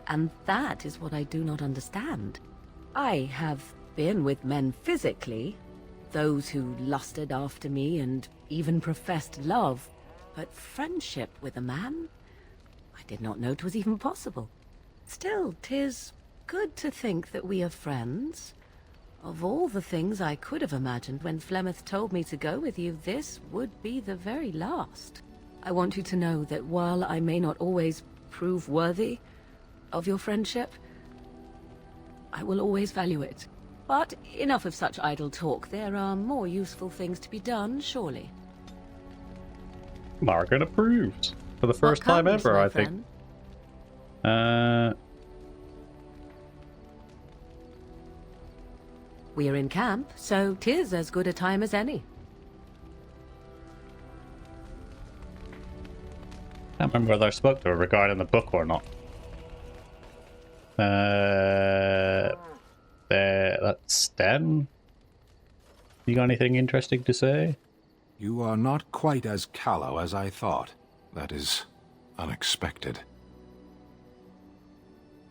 And that is what I do not understand. I have been with men physically, those who lusted after me and even professed love, but friendship with a man? I did not know 'twas even possible. Still, 'tis good to think that we are friends. Of all the things I could have imagined when Flemeth told me to go with you, this would be the very last. I want you to know that while I may not always prove worthy of your friendship, I will always value it. But enough of such idle talk. There are more useful things to be done, surely. Margaret approved. For the first time ever, I think. We're in camp, so 'tis as good a time as any. I can't remember whether I spoke to her regarding the book or not. That's Sten. You got anything interesting to say? You are not quite as callow as I thought. That is unexpected.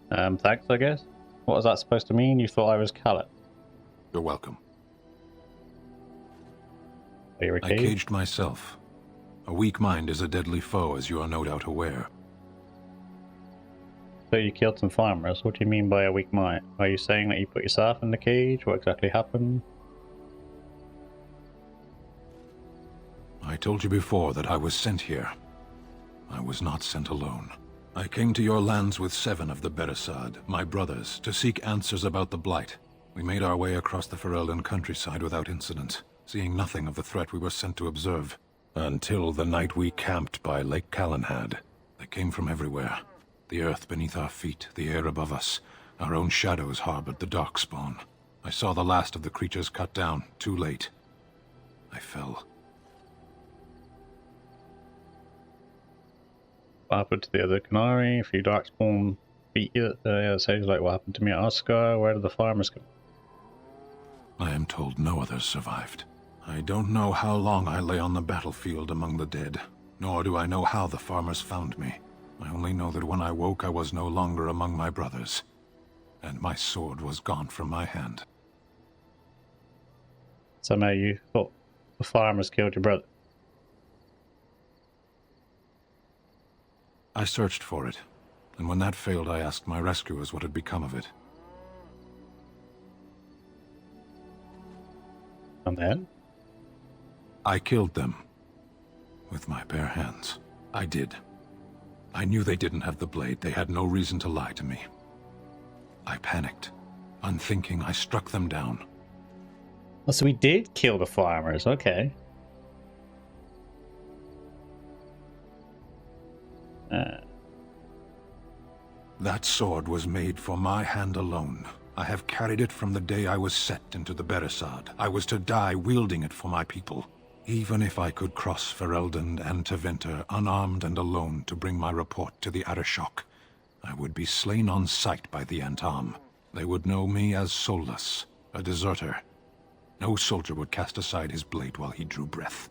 Thanks, I guess. What was that supposed to mean? You thought I was callow? You're welcome. Are you I caged myself. A weak mind is a deadly foe, as you are no doubt aware. So you killed some farmers. What do you mean by a weak mind? Are you saying that you put yourself in the cage? What exactly happened? I told you before that I was sent here. I was not sent alone. I came to your lands with 7 of the Beresad, my brothers, to seek answers about the Blight. We made our way across the Ferelden countryside without incident, seeing nothing of the threat we were sent to observe. Until the night we camped by Lake Calenhad. They came from everywhere. The earth beneath our feet, the air above us. Our own shadows harbored the darkspawn. I saw the last of the creatures cut down, too late. I fell. What happened to the other Canary? A few darkspawn beat you. Yeah, it sounds like what happened to me at Oscar. Where did the farmers go? I am told no others survived. I don't know how long I lay on the battlefield among the dead, nor do I know how the farmers found me. I only know that when I woke I was no longer among my brothers, and my sword was gone from my hand. Somehow you thought the farmers killed your brother. I searched for it, and when that failed I asked my rescuers what had become of it. And then? I killed them. With my bare hands. I did. I knew they didn't have the blade. They had no reason to lie to me. I panicked. Unthinking, I struck them down. Oh, so we did kill the farmers, okay. That sword was made for my hand alone. I have carried it from the day I was set into the Beresad. I was to die wielding it for my people. Even if I could cross Ferelden and Tevinter unarmed and alone to bring my report to the Arashok, I would be slain on sight by the Antam. They would know me as soulless, a deserter. No soldier would cast aside his blade while he drew breath.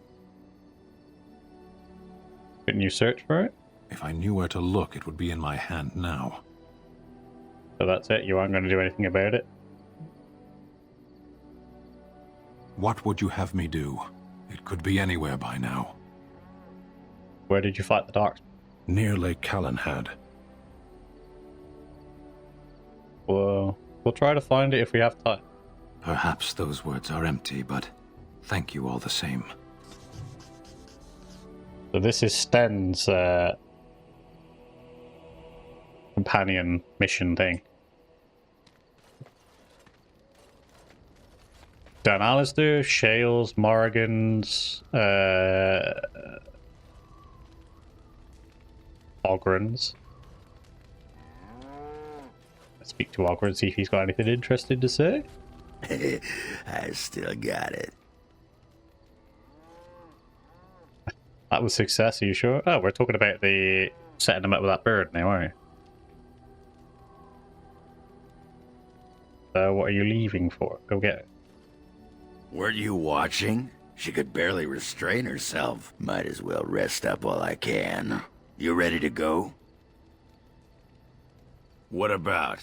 Couldn't you search for it? If I knew where to look, it would be in my hand now. So that's it? You aren't going to do anything about it? What would you have me do? It could be anywhere by now. Where did you fight the darks? Near Lake Calenhad. Well, we'll try to find it if we have time. Perhaps those words are empty, but thank you all the same. So this is Sten's companion mission thing. Dan Alistair, Shales, Morrigan's, Ogrins. Let's speak to Ogren, see if he's got anything interesting to say. I still got it. That was success, are you sure? Oh, we're talking about the setting them up with that bird now, aren't you? So what are you leaving for? Go get it. Weren't you watching? She could barely restrain herself. Might as well rest up while I can. You ready to go? What about?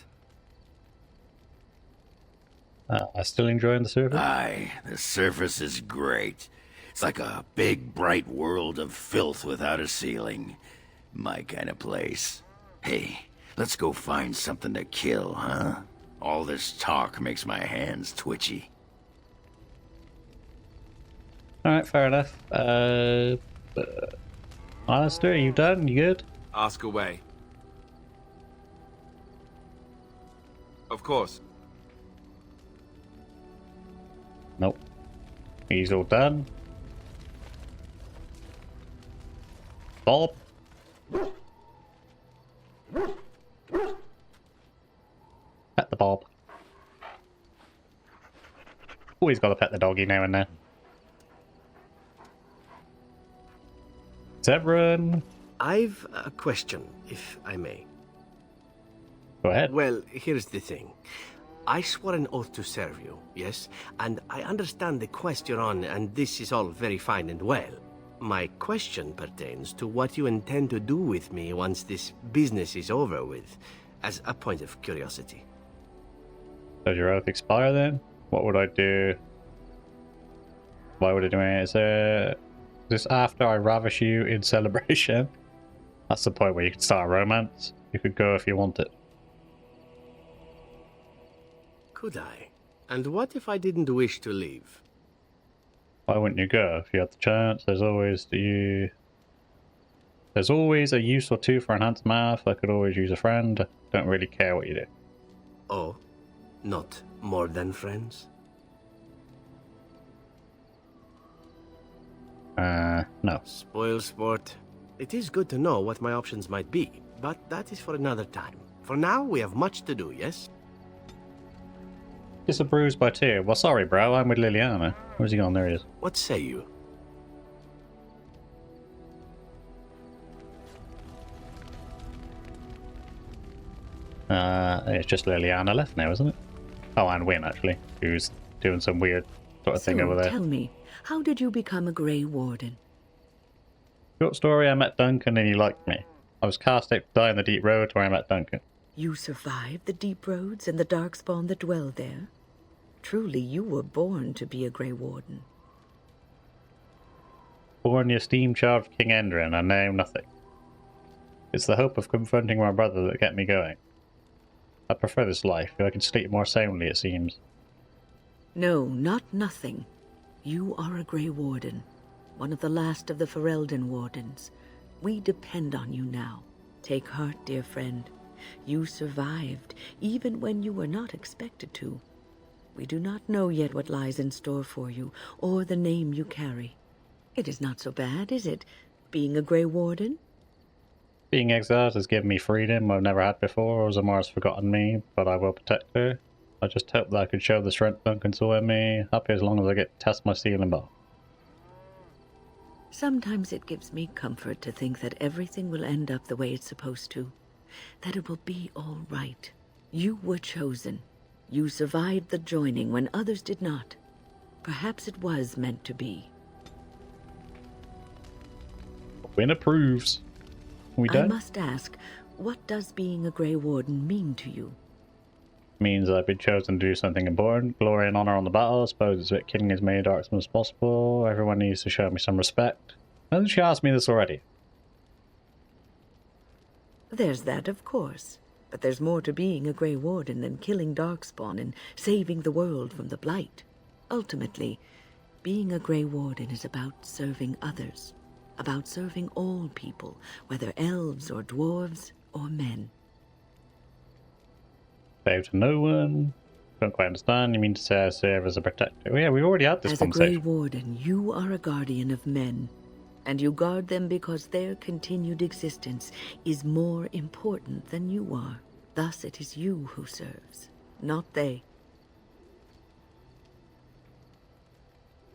I still enjoying the surface. Aye, the surface is great. It's like a big, bright world of filth without a ceiling. My kind of place. Hey, let's go find something to kill, huh? All this talk makes my hands twitchy. Alright, fair enough. Alistair, you done? You good? Ask away. Of course. Nope. He's all done. Bob? Pet the Bob. Always gotta pet the doggy now and then. Severin, I've a question, if I may. go ahead. Well, here's the thing. I swore an oath to serve you, yes? And I understand the quest you're on, and this is all very fine and well. My question pertains to what you intend to do with me once this business is over with, as a point of curiosity. Does your oath expire then? What would I do? Why would I do it? Is this after I ravish you in celebration? That's the point where you can start a romance. You could go if you want it. Could I? And what if I didn't wish to leave? Why wouldn't you go if you had the chance? There's always a use or two for an handsome elf. I could always use a friend. Don't really care what you do. Oh, not more than friends? No. Spoil sport. It is good to know what my options might be, but that is for another time. For now, we have much to do, yes? Just a bruise by tear. Well, sorry, bro. I'm with Liliana. Where's he gone? There he is. What say you? It's just Liliana left now, isn't it? Oh, and Wynn, actually, who's doing some weird sort of thing over there. Tell me, how did you become a Grey Warden? Short story, I met Duncan and he liked me. I was cast out to die in the deep road where I met Duncan. You survived the deep roads and the darkspawn that dwell there? Truly, you were born to be a Grey Warden. Born the esteemed child of King Endrin, and now nothing. It's the hope of confronting my brother that kept me going. I prefer this life. I can sleep more soundly, it seems. No, not nothing. You are a Grey Warden, one of the last of the Ferelden wardens. We depend on you now. Take heart, dear friend. You survived, even when you were not expected to. We do not know yet what lies in store for you, or the name you carry. It is not so bad, is it, being a Grey Warden? Being exiled has given me freedom I've never had before. Ozamar's forgotten me, but I will protect her. I just hope that I could show the strength Duncan saw in me. Happy as long as I get to test my sealing bow. Sometimes it gives me comfort to think that everything will end up the way it's supposed to. That it will be all right. You were chosen. You survived the joining when others did not. Perhaps it was meant to be. Wynn approves. We done? I must ask, what does being a Grey Warden mean to you? Means I've been chosen to do something important. Glory and honor on the battle. I suppose it's about killing as many darksmen as possible. Everyone needs to show me some respect. Hasn't she asked me this already? There's that, of course. But there's more to being a Grey Warden than killing darkspawn and saving the world from the Blight. Ultimately, being a Grey Warden is about serving others. About serving all people, whether elves or dwarves or men. Save to no one. Don't quite understand. You mean to say I serve as a protector? Oh, yeah, we already had this As a conversation. Grey Warden, you are a guardian of men. And you guard them because their continued existence is more important than you are. Thus it is you who serves, not they.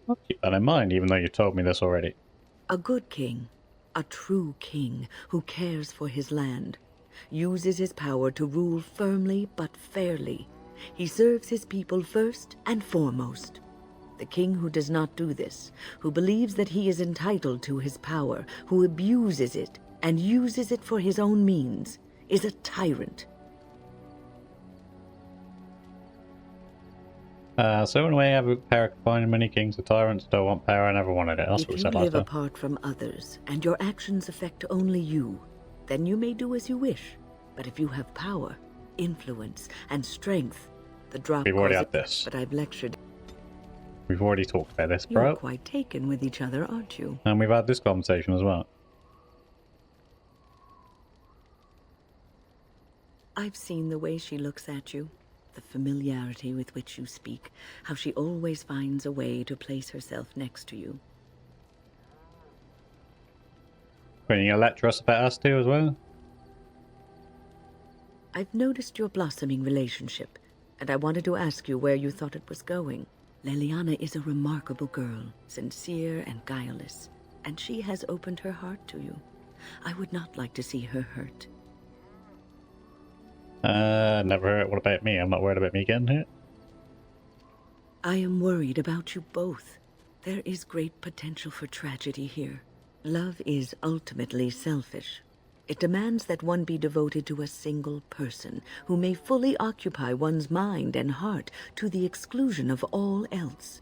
I'll keep that in mind, even though you told me this already. A good king, a true king who cares for his land, uses his power to rule firmly but fairly. He serves his people first and foremost. The king who does not do this, who believes that he is entitled to his power, who abuses it and uses it for his own means, is a tyrant. So in a way, I have a power combining many kings or tyrants. Don't want power, I never wanted it. That's If what we you said last live time. apart from others, and your actions affect only you, then you may do as you wish. But if you have power, influence, and strength, the drop We've already causes- had this. But I've lectured. We've already talked about this, You're bro. quite taken with each other, aren't you? And we've had this conversation as well. I've seen the way she looks at you, the familiarity with which you speak, how she always finds a way to place herself next to you. When you gonna lecture us about us too as well? I've noticed your blossoming relationship, and I wanted to ask you where you thought it was going. Leliana is a remarkable girl, sincere and guileless, and she has opened her heart to you. I would not like to see her hurt. Never heard. What about me? I'm not worried about me getting hit. I am worried about you both. There is great potential for tragedy here. Love is ultimately selfish. It demands that one be devoted to a single person who may fully occupy one's mind and heart to the exclusion of all else.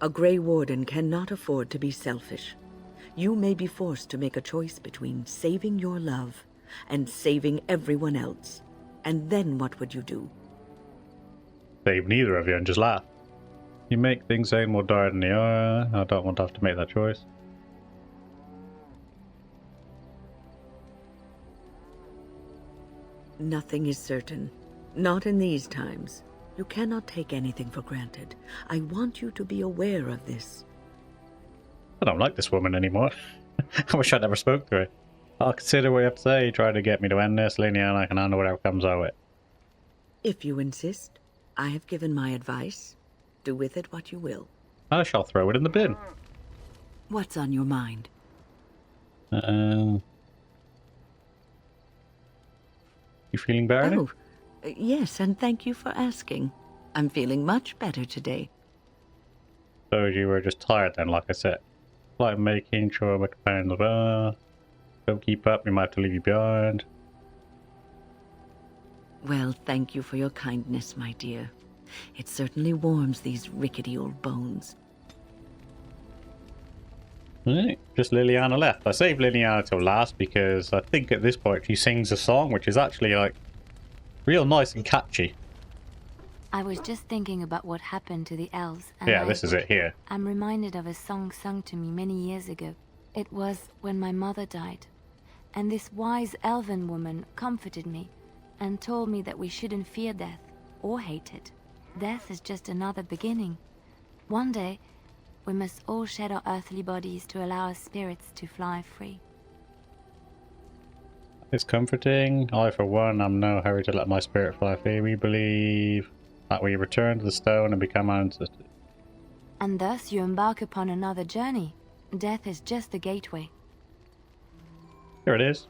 A Grey Warden cannot afford to be selfish. You may be forced to make a choice between saving your love and saving everyone else. And then what would you do? Save neither of you and just laugh. You make things sound more dire than they are. I don't want to have to make that choice. Nothing is certain. Not in these times. You cannot take anything for granted. I want you to be aware of this. I don't like this woman anymore. I wish I never spoke to her. I'll consider what you have to say. Try to get me to end this, Linnea, and I can handle whatever comes our way. If you insist, I have given my advice. Do with it what you will. I shall throw it in the bin. What's on your mind? You feeling better? Nick? Oh, yes, and thank you for asking. I'm feeling much better today. So you were just tired then, like I said. Like making sure my companions are. Don't keep up, we might have to leave you behind. Well, thank you for your kindness, my dear. It certainly warms these rickety old bones. Right, just Liliana left. I saved Liliana till last because I think at this point she sings a song which is actually like real nice and catchy. I was just thinking about what happened to the elves. And Yeah, this is it here. I'm reminded of a song sung to me many years ago. It was when my mother died. And this wise elven woman comforted me and told me that we shouldn't fear death or hate it. Death is just another beginning. One day, we must all shed our earthly bodies to allow our spirits to fly free. It's comforting. I, for one, am no hurry to let my spirit fly free. We believe that we return to the stone and become ancestors. And thus you embark upon another journey. Death is just the gateway. Here it is.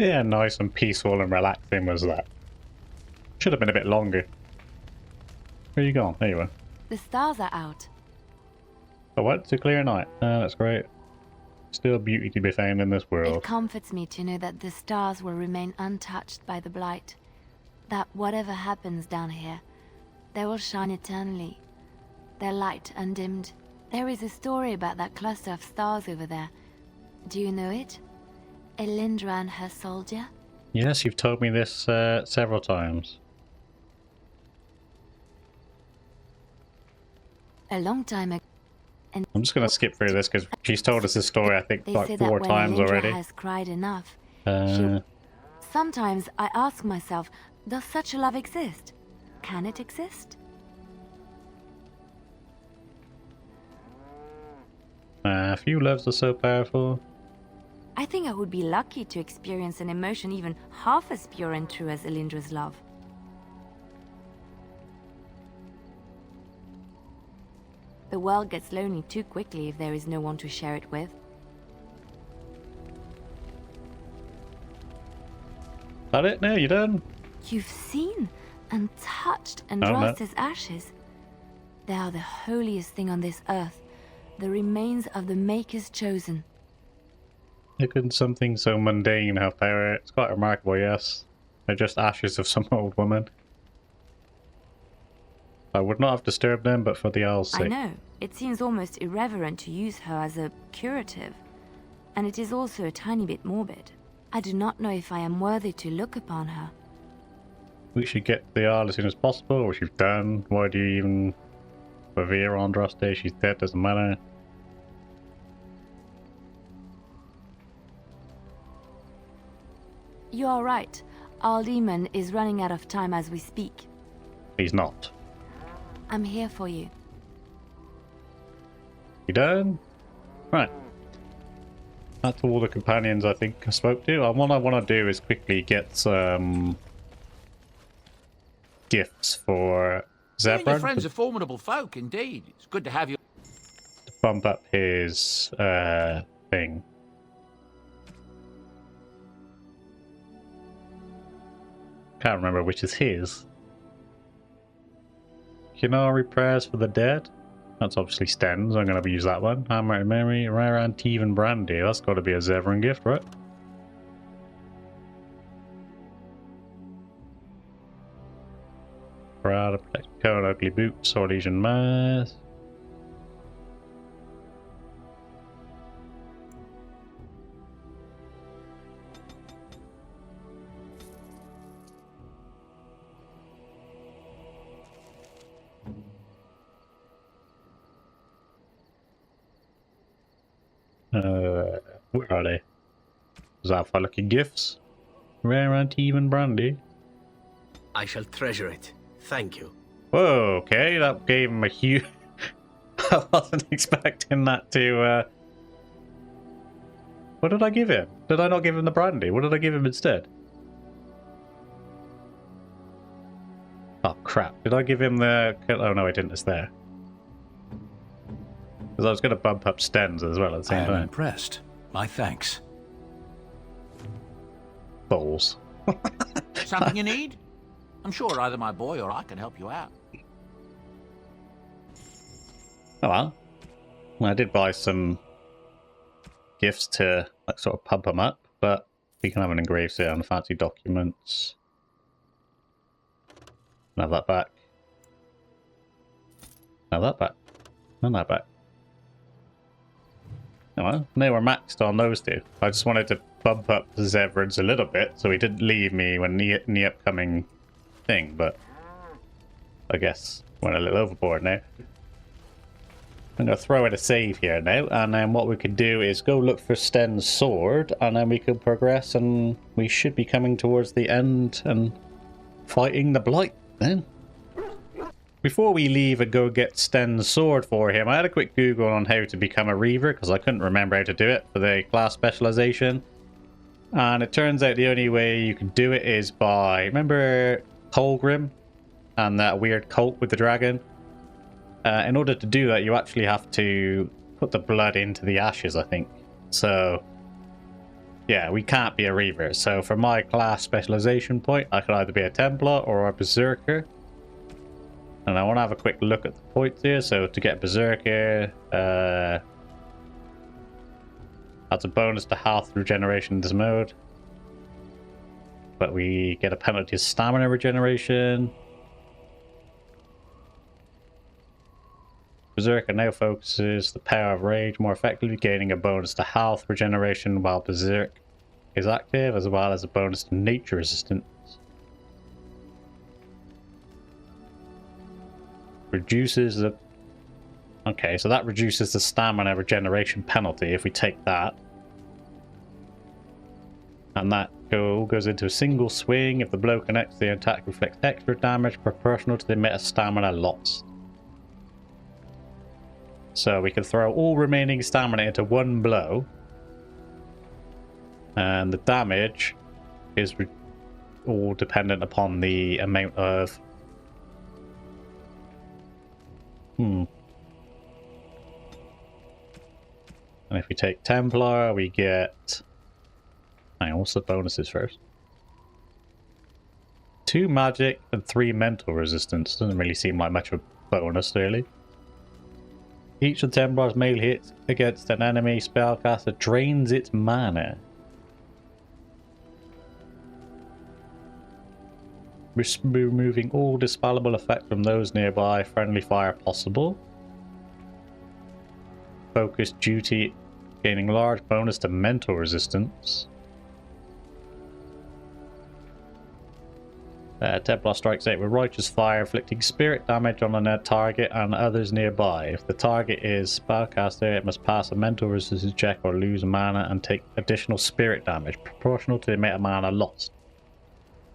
Yeah, nice and peaceful and relaxing was that. Should have been a bit longer. Where you going? There you are. The stars are out. Oh, what? It's a clear night. Oh, that's great. Still beauty to be found in this world. It comforts me to know that the stars will remain untouched by the blight. That whatever happens down here, they will shine eternally. Their light undimmed. There is a story about that cluster of stars over there. Do you know it? Elindra and her soldier? Yes, you've told me this several times. A long time ago. And I'm just going to skip through this because she's told us this story, I think, they like say 4 that times when Elindra already. has cried enough, Uh, sometimes I ask myself, does such a love exist? Can it exist? few loves are so powerful. I think I would be lucky to experience an emotion even half as pure and true as Elindra's love. The world gets lonely too quickly if there is no one to share it with. That it? No, you done? You've seen and touched and Oh, no. Andraste's ashes. They are the holiest thing on this earth, the remains of the Maker's chosen. How could something so mundane have power? It's quite remarkable, yes. They're just ashes of some old woman. I would not have disturbed them, but for the owl's I sake. know, it seems almost irreverent to use her as a curative, and it is also a tiny bit morbid. I do not know if I am worthy to look upon her. We should get the owl as soon as possible, which you've done. Why do you even revere Andraste? She's dead, doesn't matter. You are right. Our demon is running out of time as we speak. He's not. I'm here for you. You done? Right. That's all the companions I think I spoke to. And what I want to do is quickly get some gifts for You and your Zebra friends to are formidable folk, indeed. It's good to have you. bump up his thing. Can't remember which is his. Kinari prayers for the dead. That's obviously Sten's. I'm going to use that one. Hammer and Memory, Rare Antive and Brandy. That's got to be a Zevran gift, right? Proud of Cone, Ugly Boots, Sword Legion Mask. Where are they? Is that for lucky gifts? Rare Antive and Brandy. I shall treasure it. Thank you. Whoa, okay, that gave him a huge... I wasn't expecting that to... What did I give him? Did I not give him the brandy? What did I give him instead? Oh, crap. Did I give him the... Oh, no, I didn't. It's there. Because I was going to bump up Sten's as well at the I same am time. impressed. My thanks. Balls. Something you need? I'm sure either my boy or I can help you out. Oh, well. I did buy some gifts to like sort of pump them up, but we can have an engraved here on fancy documents. Have that back. Have that back. And that back. Oh well, now we're maxed on those two. I just wanted to bump up the Zevrans a little bit so he didn't leave me when in the upcoming thing, but I guess went a little overboard now. I'm going to throw in a save here now, and then what we can do is go look for Sten's sword, and then we can progress, and we should be coming towards the end and fighting the Blight then. Before we leave and go get Sten's sword for him, I had a quick Google on how to become a Reaver, because I couldn't remember how to do it for the class specialization. And it turns out the only way you can do it is by... Remember Colgrim and that weird cult with the dragon? In order to do that, you actually have to put the blood into the ashes, I think. So, Yeah, we can't be a Reaver. So for my class specialization point, I could either be a Templar or a Berserker. And I want to have a quick look at the points here. So to get Berserker, that's a bonus to health regeneration in this mode. But we get a penalty of stamina regeneration. Berserker now focuses the power of rage more effectively, gaining a bonus to health regeneration while Berserk is active, as well as a bonus to nature resistance. Reduces the... Okay, so that reduces the stamina regeneration penalty if we take that. And that goes into a single swing. If the blow connects, the attack reflects extra damage proportional to the amount of stamina lost. So we can throw all remaining stamina into one blow. And the damage is all dependent upon the amount of... And if we take Templar, we get... Hang on, what's the bonuses first? 2 magic and 3 mental resistance. Doesn't really seem like much of a bonus, really. Each of Templar's melee hits against an enemy spellcaster drains its mana. Removing all dispellable effects from those nearby. Friendly fire possible. Focus duty, gaining large bonus to mental resistance. Templar strikes out with righteous fire, inflicting spirit damage on a target and others nearby. If the target is spellcaster, it must pass a mental resistance check or lose mana and take additional spirit damage, proportional to the amount of mana lost.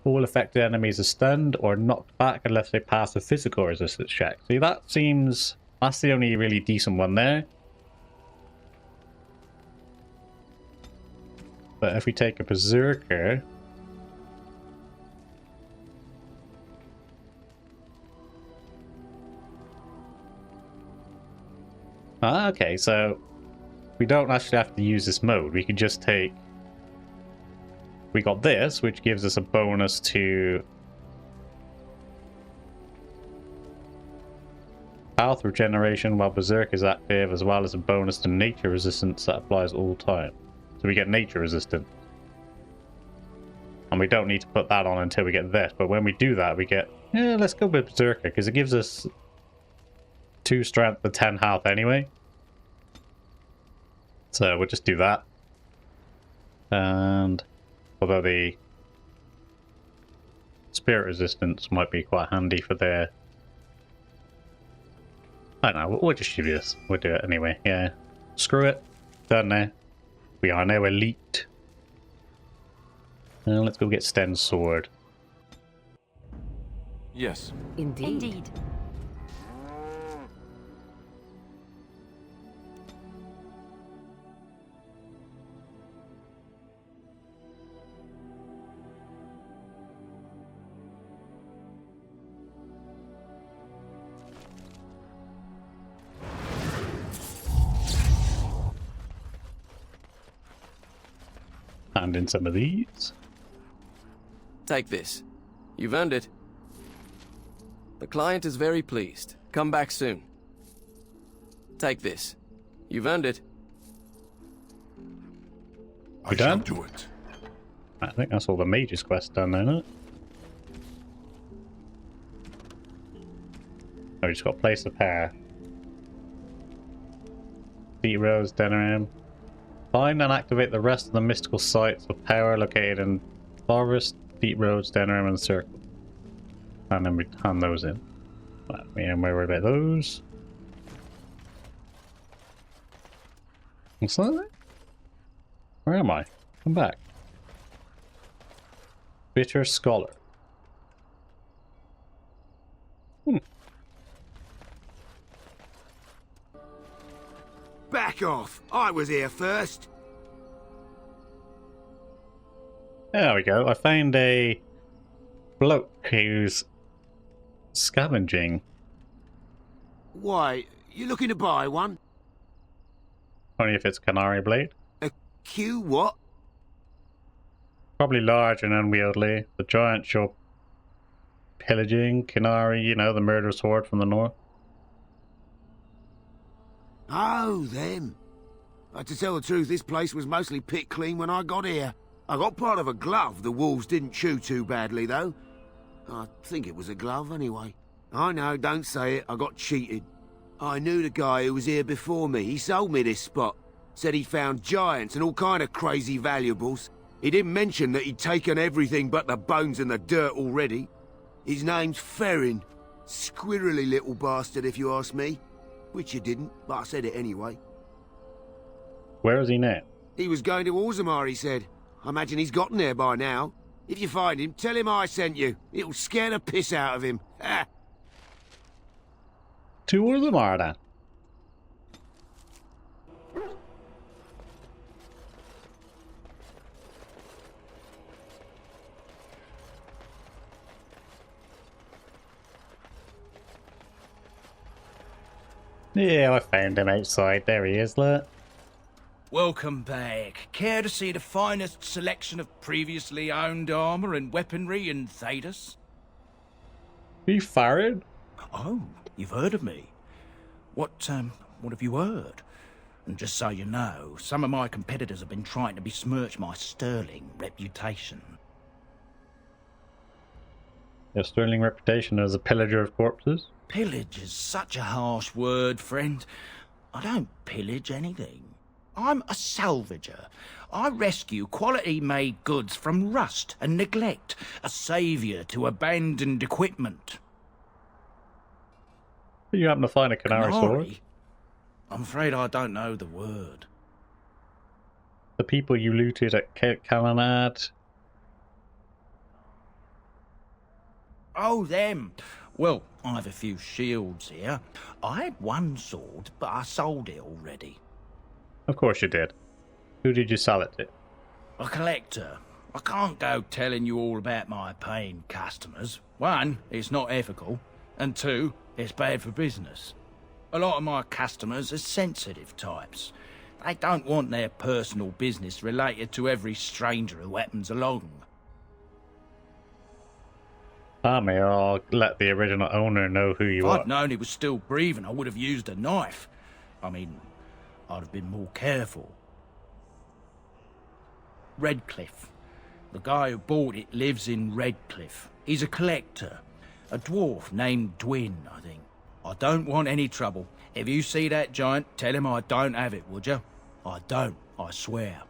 All affected enemies are stunned or knocked back unless they pass a physical resistance check. See, that seems... that's the only really decent one there. But if we take a Berserker... okay, so we don't actually have to use this mode. We can just take... We got this, which gives us a bonus to health regeneration while Berserk is active, as well as a bonus to nature resistance that applies all time. So we get nature resistance. And we don't need to put that on until we get this, but when we do that, we get... Yeah, let's go with Berserker, because it gives us 2 strength and 10 health anyway. So we'll just do that. And although the spirit resistance might be quite handy for their... I don't know, we'll just do this. We'll do it anyway, yeah. Screw it. Done now. We are now elite. Now let's go get Sten's sword. Yes. Indeed. Hand in some of these. Take this. You've earned it. The client is very pleased. Come back soon. Take this. You've earned it. I shall do it. I think that's all the mage's quest done, isn't it? Oh, we just got to place the pair. Deep Rose, Denerim. Find and activate the rest of the mystical sites of power located in Forest, Deep Roads, Denerim, and Circle. And then we hand those in. We ain't worried about those. What's that? Where am I? Come back. Bitter Scholar. Back off! I was here first. There we go. I found a bloke who's scavenging. Why, you looking to buy one? Only if it's Canary Blade. A Q what? Probably large and unwieldy. The giants you're pillaging, Kinari, you know, the murderous horde from the north. Oh, them. To tell the truth, this place was mostly picked clean when I got here. I got part of a glove the wolves didn't chew too badly, though. I think it was a glove, anyway. I know, don't say it, I got cheated. I knew the guy who was here before me. He sold me this spot. Said he'd found giants and all kind of crazy valuables. He didn't mention that he'd taken everything but the bones and the dirt already. His name's Ferrin. Squirrely little bastard, if you ask me. Which you didn't, but I said it anyway. Where is he now? He was going to Orzammar, he said. I imagine he's gotten there by now. If you find him, tell him I sent you. It'll scare the piss out of him. Ha! To Orzammar then. Yeah, I found him outside. There he is, look. Welcome back. Care to see the finest selection of previously owned armor and weaponry in Thedas? Are you Farad? Oh, you've heard of me. What have you heard? And just so you know, some of my competitors have been trying to besmirch my sterling reputation. Your sterling reputation as a pillager of corpses? Pillage is such a harsh word, friend. I don't pillage anything. I'm a salvager. I rescue quality-made goods from rust and neglect, a saviour to abandoned equipment. You happen to find a Canary sword? I'm afraid I don't know the word. The people you looted at Calanad? Oh, them. Well, I have a few shields here. I had one sword, but I sold it already. Of course you did. Who did you sell it to? A collector. I can't go telling you all about my paying customers. One, it's not ethical. And two, it's bad for business. A lot of my customers are sensitive types. They don't want their personal business related to every stranger who happens along. Tommy, I'll let the original owner know who you are. If I'd known he was still breathing, I would have used a knife. I mean, I'd have been more careful. Redcliffe. The guy who bought it lives in Redcliffe. He's a collector. A dwarf named Dwin, I think. I don't want any trouble. If you see that giant, tell him I don't have it, would you? I don't, I swear.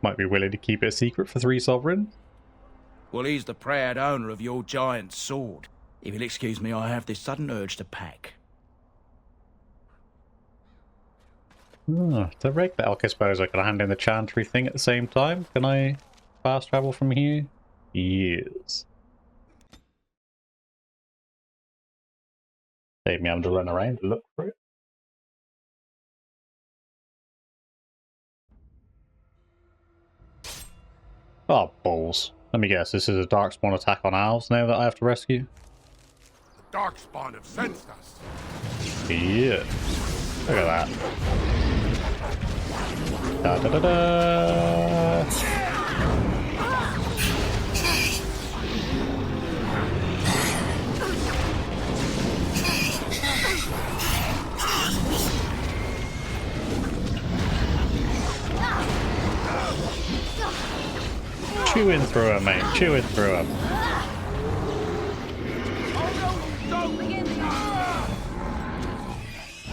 Might be willing to keep it a secret for 3 sovereigns? Well, he's the proud owner of your giant sword. If you'll excuse me, I have this sudden urge to pack. Oh, to break that, I suppose I could hand in the chantry thing at the same time. Can I fast travel from here? Yes. Save me having to run around to look for it. Oh, balls. Let me guess, this is a darkspawn attack on owls now that I have to rescue? The darkspawn have sensed us. Yeah. Look at that. Da da da da! Chewing through him, mate. Chewing through him.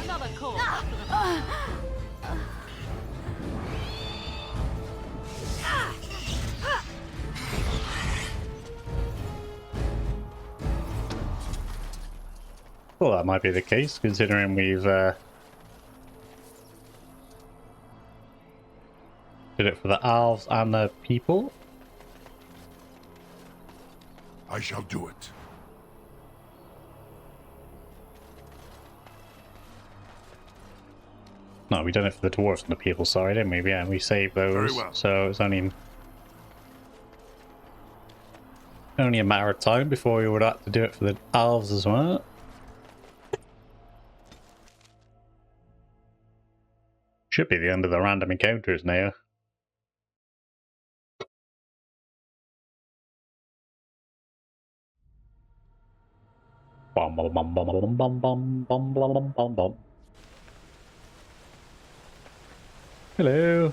Another call. Well, that might be the case, considering we've did it for the elves and the people. I shall do it. No, we done it for the dwarves and the people, sorry, didn't we? Yeah, we saved those, Very well. so it's only a matter of time before we would have to do it for the elves as well. Should be the end of the random encounters now. Bum bum bum bum bum bum bum bum bum bum bum bum. Hello.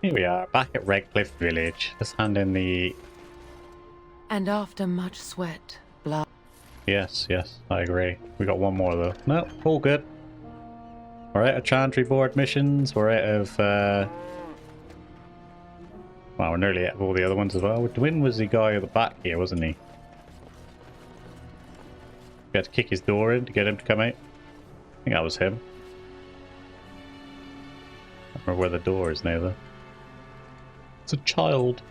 Here we are, back at Redcliffe Village. Let's hand in the... And after much sweat, blood... Yes, I agree. We got one more though. No, all good. We're out of Chantry Board missions. We're out of... Well, we're nearly out of all the other ones as well. Dwin was the guy at the back here, wasn't he? We had to kick his door in to get him to come out. I think that was him. I don't remember where the door is now though. It's a child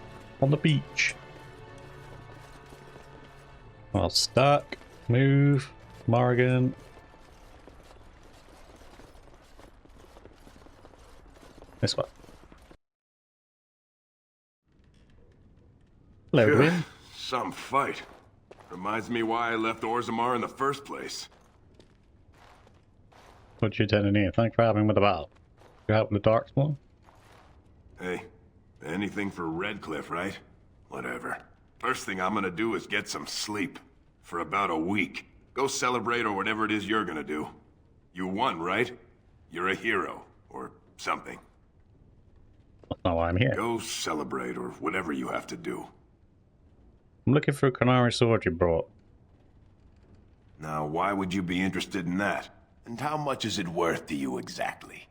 on the beach. Well, stuck. Move. Morgan. This one. Hello, Gwyn. Some fight. Reminds me why I left Orzammar in the first place. What you intending here? Thanks for helping with the battle. You helping the darkspawn? Hey, anything for Redcliffe, right? Whatever. First thing I'm gonna do is get some sleep. For about a week. Go celebrate or whatever it is you're gonna do. You won, right? You're a hero. Or something. That's not why I'm here. Go celebrate or whatever you have to do. I'm looking for a Canary sword you brought. Now, why would you be interested in that? And how much is it worth to you exactly?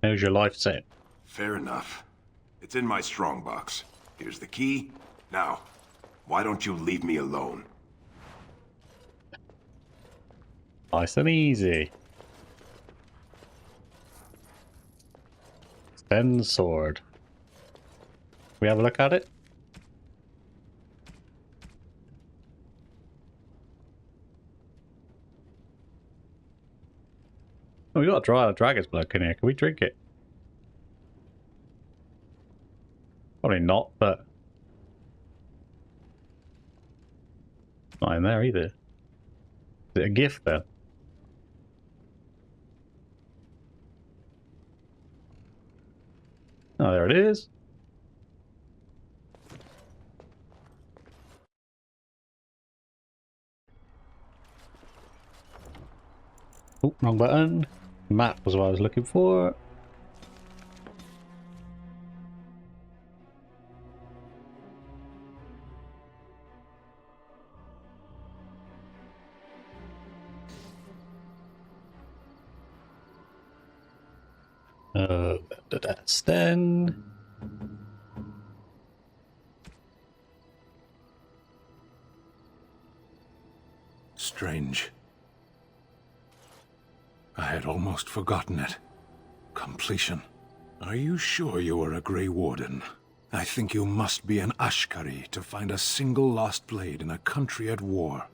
How's your life set? Fair enough. It's in my strongbox. Here's the key. Now, why don't you leave me alone? Nice and easy. Sten's sword. We have a look at it? Oh, we got a dry dragon's blood in here. Can we drink it? Probably not, but... Not in there either. Is it a gift then? Oh, there it is. Oh, wrong button. Map was what I was looking for. Sten. Strange. I had almost forgotten it. Completion. Are you sure you are a Grey Warden? I think you must be an Ashkari to find a single lost blade in a country at war.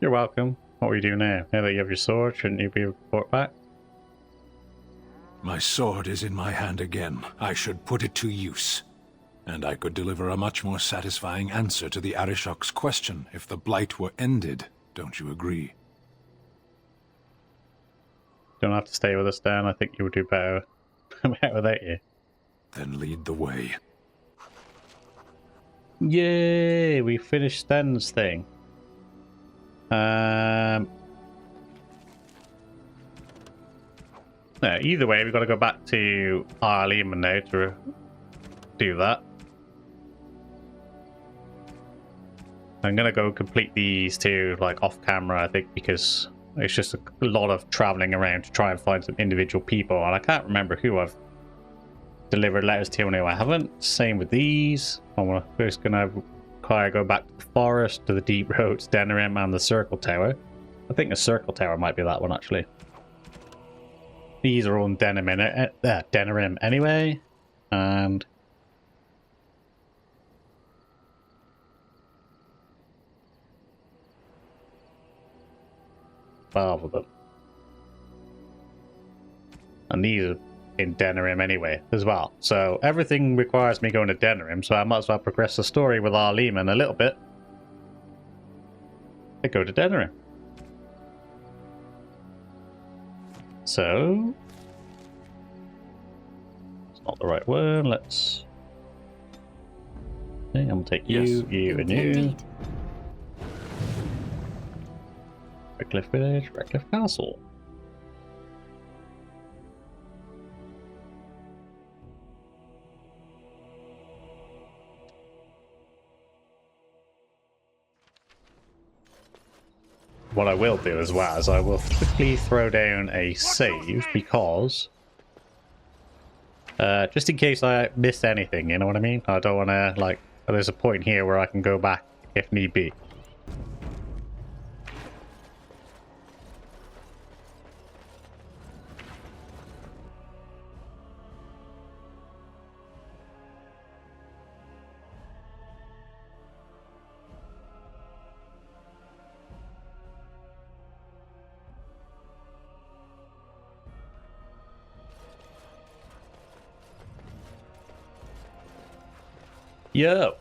You're welcome. What will you do now? Now that you have your sword, shouldn't you be brought back? My sword is in my hand again. I should put it to use. And I could deliver a much more satisfying answer to the Arishok's question if the Blight were ended. Don't you agree? Don't have to stay with us, Dan. I think you would do better without you. Then lead the way. Yay! We finished Sten's thing. No, either way, we've got to go back to Arlene now to do that. I'm gonna go complete these two like off camera, I think, because it's just a lot of traveling around to try and find some individual people, and I can't remember who I've delivered letters to and who I haven't. Same with these. I'm first gonna go back to the forest, to the deep roads, Denerim, and the circle tower. I think the circle tower might be that one actually. These are all in Denerim anyway, and 12 of them. And these are in Denerim anyway, as well. So everything requires me going to Denerim, so I might as well progress the story with our Lehman a little bit. I go to Denerim. So... it's not the right one, let's... okay, I'm gonna take you, you, and you. Indeed. Redcliffe Village, Redcliffe Castle. What I will do as well is I will quickly throw down a save because just in case I missed anything, you know what I mean? I don't want to, like, there's a point here where I can go back if need be. Yo!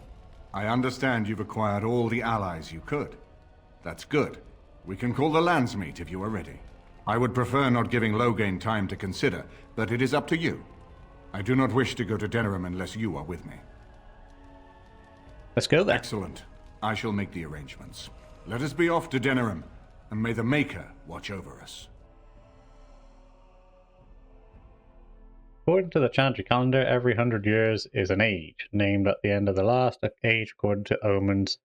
I understand you've acquired all the allies you could. That's good. We can call the Landsmeet if you are ready. I would prefer not giving Loghain time to consider, but it is up to you. I do not wish to go to Denerim unless you are with me. Let's go there. Excellent. I shall make the arrangements. Let us be off to Denerim, and may the Maker watch over us. According to the Chantry calendar, every 100 years is an age, named at the end of the last age according to omens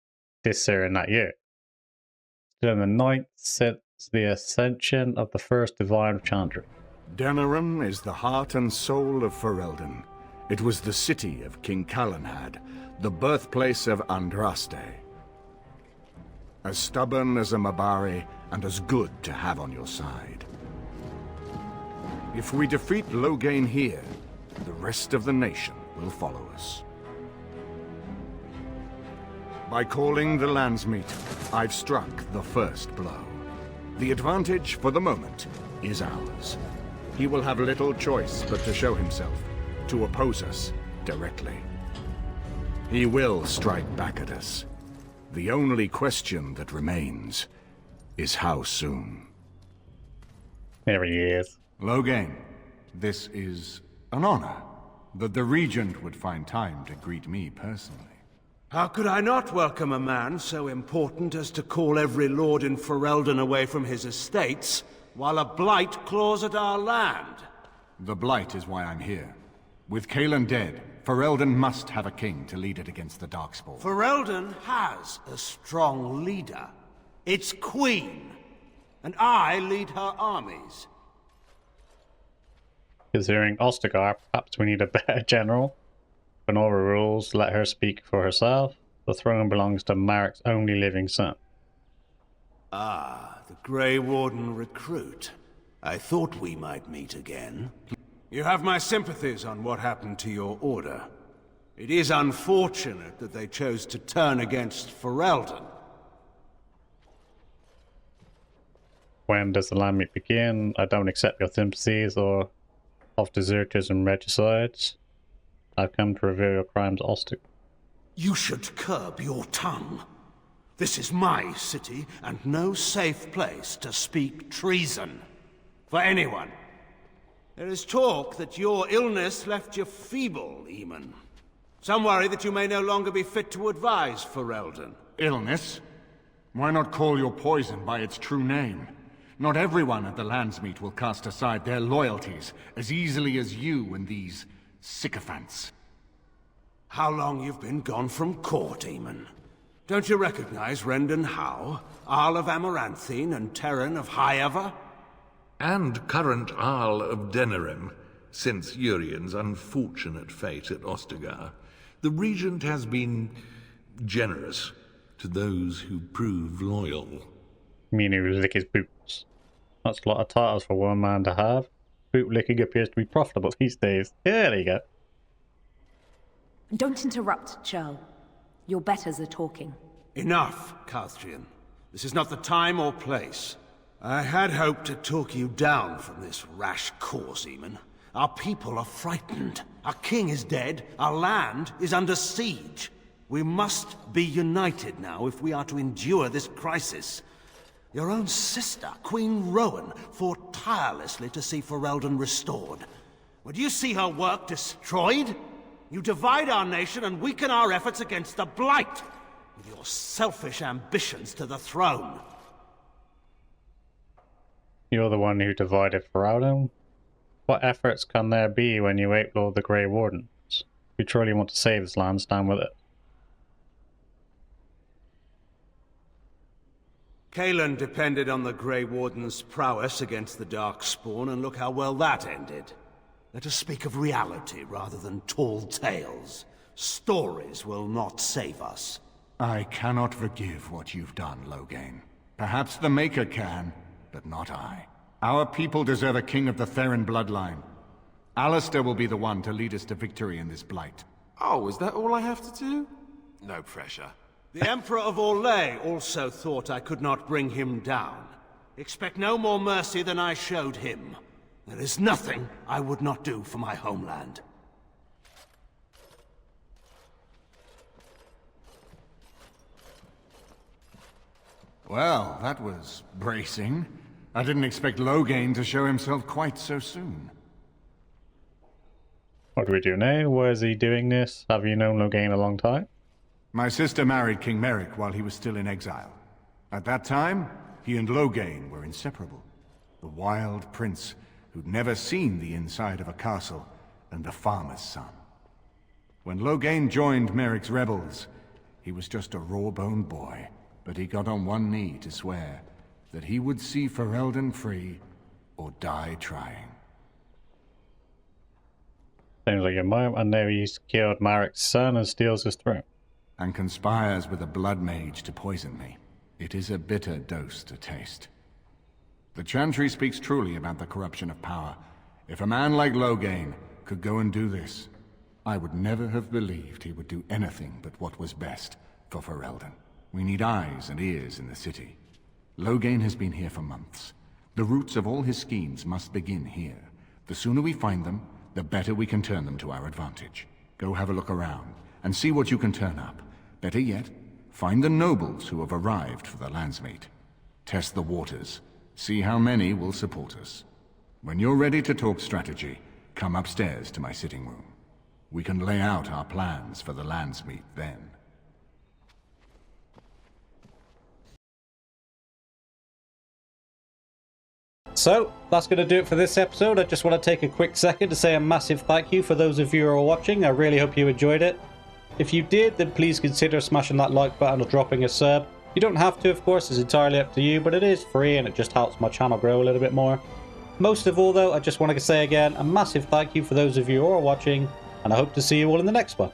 this year in that year. Still in the 9th since the ascension of the first divine of Chantry. Denerim is the heart and soul of Ferelden. It was the city of King Calenhad, the birthplace of Andraste. As stubborn as a Mabari, and as good to have on your side. If we defeat Loghain here, the rest of the nation will follow us. By calling the Landsmeet, I've struck the first blow. The advantage, for the moment, is ours. He will have little choice but to show himself, to oppose us directly. He will strike back at us. The only question that remains is how soon. There he is. Loghain, this is an honor that the Regent would find time to greet me personally. How could I not welcome a man so important as to call every lord in Ferelden away from his estates, while a blight claws at our land? The blight is why I'm here. With Cailan dead, Ferelden must have a king to lead it against the darkspawn. Ferelden has a strong leader. Its queen. And I lead her armies. Considering Ostagar, perhaps we need a better general. Benora rules, let her speak for herself. The throne belongs to Marek's only living son. Ah, the Grey Warden recruit. I thought we might meet again. You have my sympathies on what happened to your order. It is unfortunate that they chose to turn against Ferelden. When does the Landmeet begin? I don't accept your sympathies or of deserters and regicides. I've come to reveal your crimes, Ostagar. You should curb your tongue. This is my city, and no safe place to speak treason. For anyone. There is talk that your illness left you feeble, Eamon. Some worry that you may no longer be fit to advise Ferelden. Illness? Why not call your poison by its true name? Not everyone at the Landsmeet will cast aside their loyalties as easily as you and these sycophants. How long you've been gone from court, Eamon? Don't you recognize Rendon Howe, Arl of Amaranthine and Terran of Highever? And current Arl of Denerim, since Urien's unfortunate fate at Ostagar. The Regent has been generous to those who prove loyal. Meaning he was lick his boots. That's a lot of titles for one man to have. Bootlicking appears to be profitable these days. Yeah, there you go. Don't interrupt, Churl. Your betters are talking. Enough, Carthrian. This is not the time or place. I had hoped to talk you down from this rash course, Eamon. Our people are frightened. Our king is dead. Our land is under siege. We must be united now if we are to endure this crisis. Your own sister, Queen Rowan, fought tirelessly to see Ferelden restored. Would you see her work destroyed? You divide our nation and weaken our efforts against the Blight, with your selfish ambitions to the throne. You're the one who divided Ferelden. What efforts can there be when you outlaw the Grey Wardens? If you truly want to save this land, stand with it. Cailan depended on the Grey Warden's prowess against the darkspawn, and look how well that ended. Let us speak of reality rather than tall tales. Stories will not save us. I cannot forgive what you've done, Loghain. Perhaps the Maker can, but not I. Our people deserve a king of the Theron bloodline. Alistair will be the one to lead us to victory in this blight. Oh, is that all I have to do? No pressure. The Emperor of Orlais also thought I could not bring him down. Expect no more mercy than I showed him. There is nothing I would not do for my homeland. Well, that was bracing. I didn't expect Loghain to show himself quite so soon. What do we do now? Why is he doing this? Have you known Loghain a long time? My sister married King Merrick while he was still in exile. At that time, he and Loghain were inseparable. The wild prince who'd never seen the inside of a castle, and the farmer's son. When Loghain joined Merrick's rebels, he was just a raw-boned boy, but he got on one knee to swear that he would see Ferelden free or die trying. Seems like your mom, and now he's killed Marik's son and steals his throne. And conspires with a blood mage to poison me. It is a bitter dose to taste. The Chantry speaks truly about the corruption of power. If a man like Loghain could go and do this, I would never have believed he would do anything but what was best for Ferelden. We need eyes and ears in the city. Loghain has been here for months. The roots of all his schemes must begin here. The sooner we find them, the better we can turn them to our advantage. Go have a look around, and see what you can turn up. Better yet, find the nobles who have arrived for the landsmeet. Test the waters. See how many will support us. When you're ready to talk strategy, come upstairs to my sitting room. We can lay out our plans for the landsmeet then. So, that's going to do it for this episode. I just want to take a quick second to say a massive thank you for those of you who are watching. I really hope you enjoyed it. If you did, then please consider smashing that like button or dropping a sub. You don't have to, of course, it's entirely up to you, but it is free and it just helps my channel grow a little bit more. Most of all though, I just want to say again a massive thank you for those of you who are watching, and I hope to see you all in the next one.